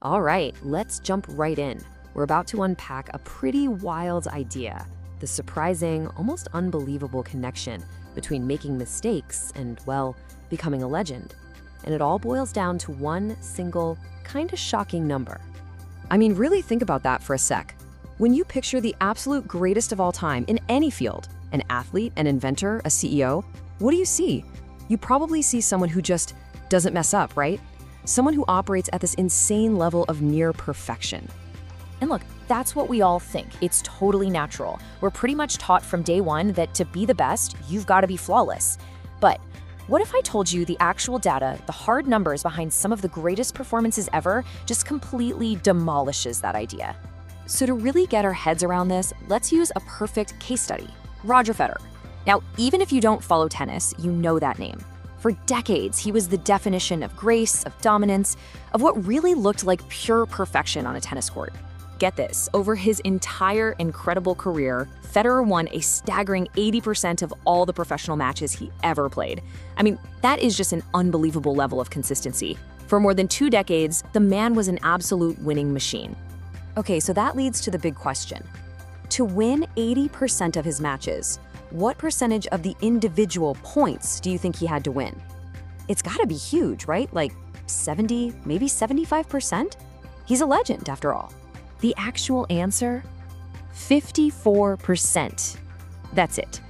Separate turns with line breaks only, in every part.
All right, let's jump right in. We're about to unpack a pretty wild idea, the surprising, almost unbelievable connection between making mistakes and, well, becoming a legend. And it all boils down to one single, kind of shocking number. I mean, really think about that for a sec. When you picture the absolute greatest of all time in any field, an athlete, an inventor, a CEO, what do you see? You probably see someone who just doesn't mess up, right? Someone who operates at this insane level of near perfection.
And look, that's what we all think. It's totally natural. We're pretty much taught from day one that to be the best, you've got to be flawless. But what if I told you the actual data, the hard numbers behind some of the greatest performances ever, just completely demolishes that idea? So to really get our heads around this, let's use a perfect case study, Roger Federer. Now, even if you don't follow tennis, you know that name. For decades, he was the definition of grace, of dominance, of what really looked like pure perfection on a tennis court. Get this, over his entire incredible career, Federer won a staggering 80% of all the professional matches he ever played. I mean, that is just an unbelievable level of consistency. For more than 2 decades, the man was an absolute winning machine. Okay, so that leads to the big question. To win 80% of his matches, what percentage of the individual points do you think he had to win? It's gotta be huge, right? Like 70, maybe 75%? He's a legend, after all. The actual answer? 54%. That's it.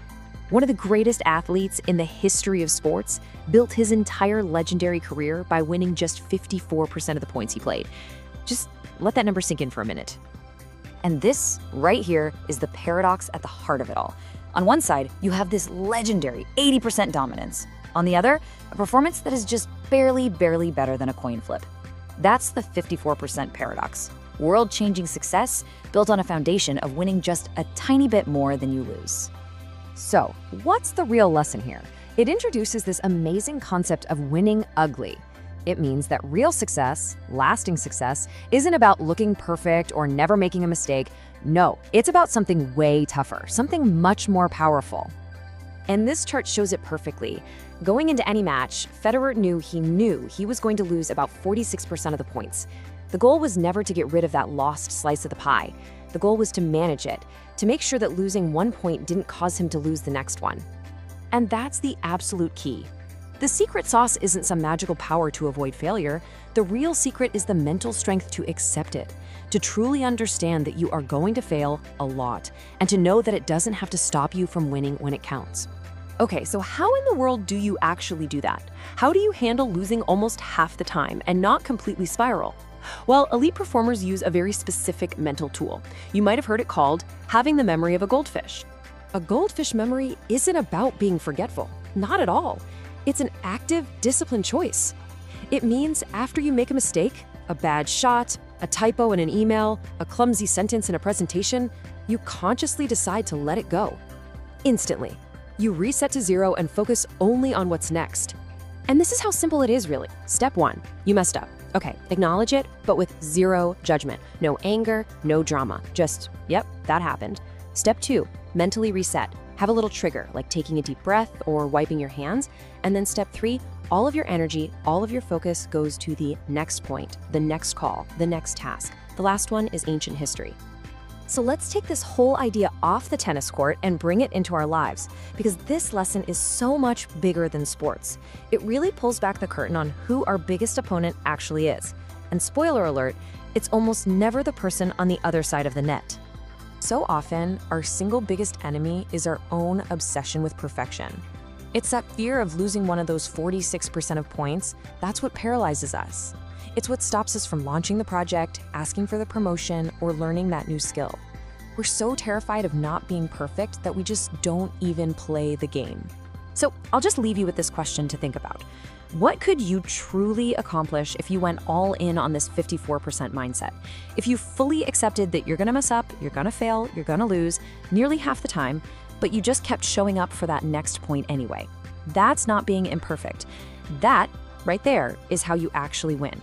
One of the greatest athletes in the history of sports built his entire legendary career by winning just 54% of the points he played. Just let that number sink in for a minute. And this, right here, is the paradox at the heart of it all. On one side, you have this legendary 80% dominance. On the other, a performance that is just barely better than a coin flip. That's the 54% paradox. World-changing success built on a foundation of winning just a tiny bit more than you lose.
So, what's the real lesson here? It introduces this amazing concept of winning ugly. It means that real success, lasting success, isn't about looking perfect or never making a mistake. No, it's about something way tougher, something much more powerful. And this chart shows it perfectly. Going into any match, Federer knew he was going to lose about 46% of the points. The goal was never to get rid of that lost slice of the pie. The goal was to manage it, to make sure that losing 1 point didn't cause him to lose the next one. And that's the absolute key. The secret sauce isn't some magical power to avoid failure. The real secret is the mental strength to accept it, to truly understand that you are going to fail a lot, and to know that it doesn't have to stop you from winning when it counts. Okay, so how in the world do you actually do that? How do you handle losing almost half the time and not completely spiral? Well, elite performers use a very specific mental tool. You might have heard it called having the memory of a goldfish. A goldfish memory isn't about being forgetful, not at all. It's an active, disciplined choice. It means after you make a mistake, a bad shot, a typo in an email, a clumsy sentence in a presentation, you consciously decide to let it go. Instantly. You reset to zero and focus only on what's next. And this is how simple it is, really. Step 1, you messed up. Okay, acknowledge it, but with zero judgment. No anger, no drama. Just, yep, that happened. Step 2, mentally reset. Have a little trigger, like taking a deep breath or wiping your hands. And then step 3, all of your energy, all of your focus goes to the next point, the next call, the next task. The last one is ancient history. So let's take this whole idea off the tennis court and bring it into our lives, because this lesson is so much bigger than sports. It really pulls back the curtain on who our biggest opponent actually is. And spoiler alert, it's almost never the person on the other side of the net. So often, our single biggest enemy is our own obsession with perfection. It's that fear of losing one of those 46% of points. That's what paralyzes us. It's what stops us from launching the project, asking for the promotion, or learning that new skill. We're so terrified of not being perfect that we just don't even play the game. So I'll just leave you with this question to think about. What could you truly accomplish if you went all in on this 54% mindset? If you fully accepted that you're gonna mess up, you're gonna fail, you're gonna lose nearly half the time, but you just kept showing up for that next point anyway. That's not being imperfect. That, right there, is how you actually win.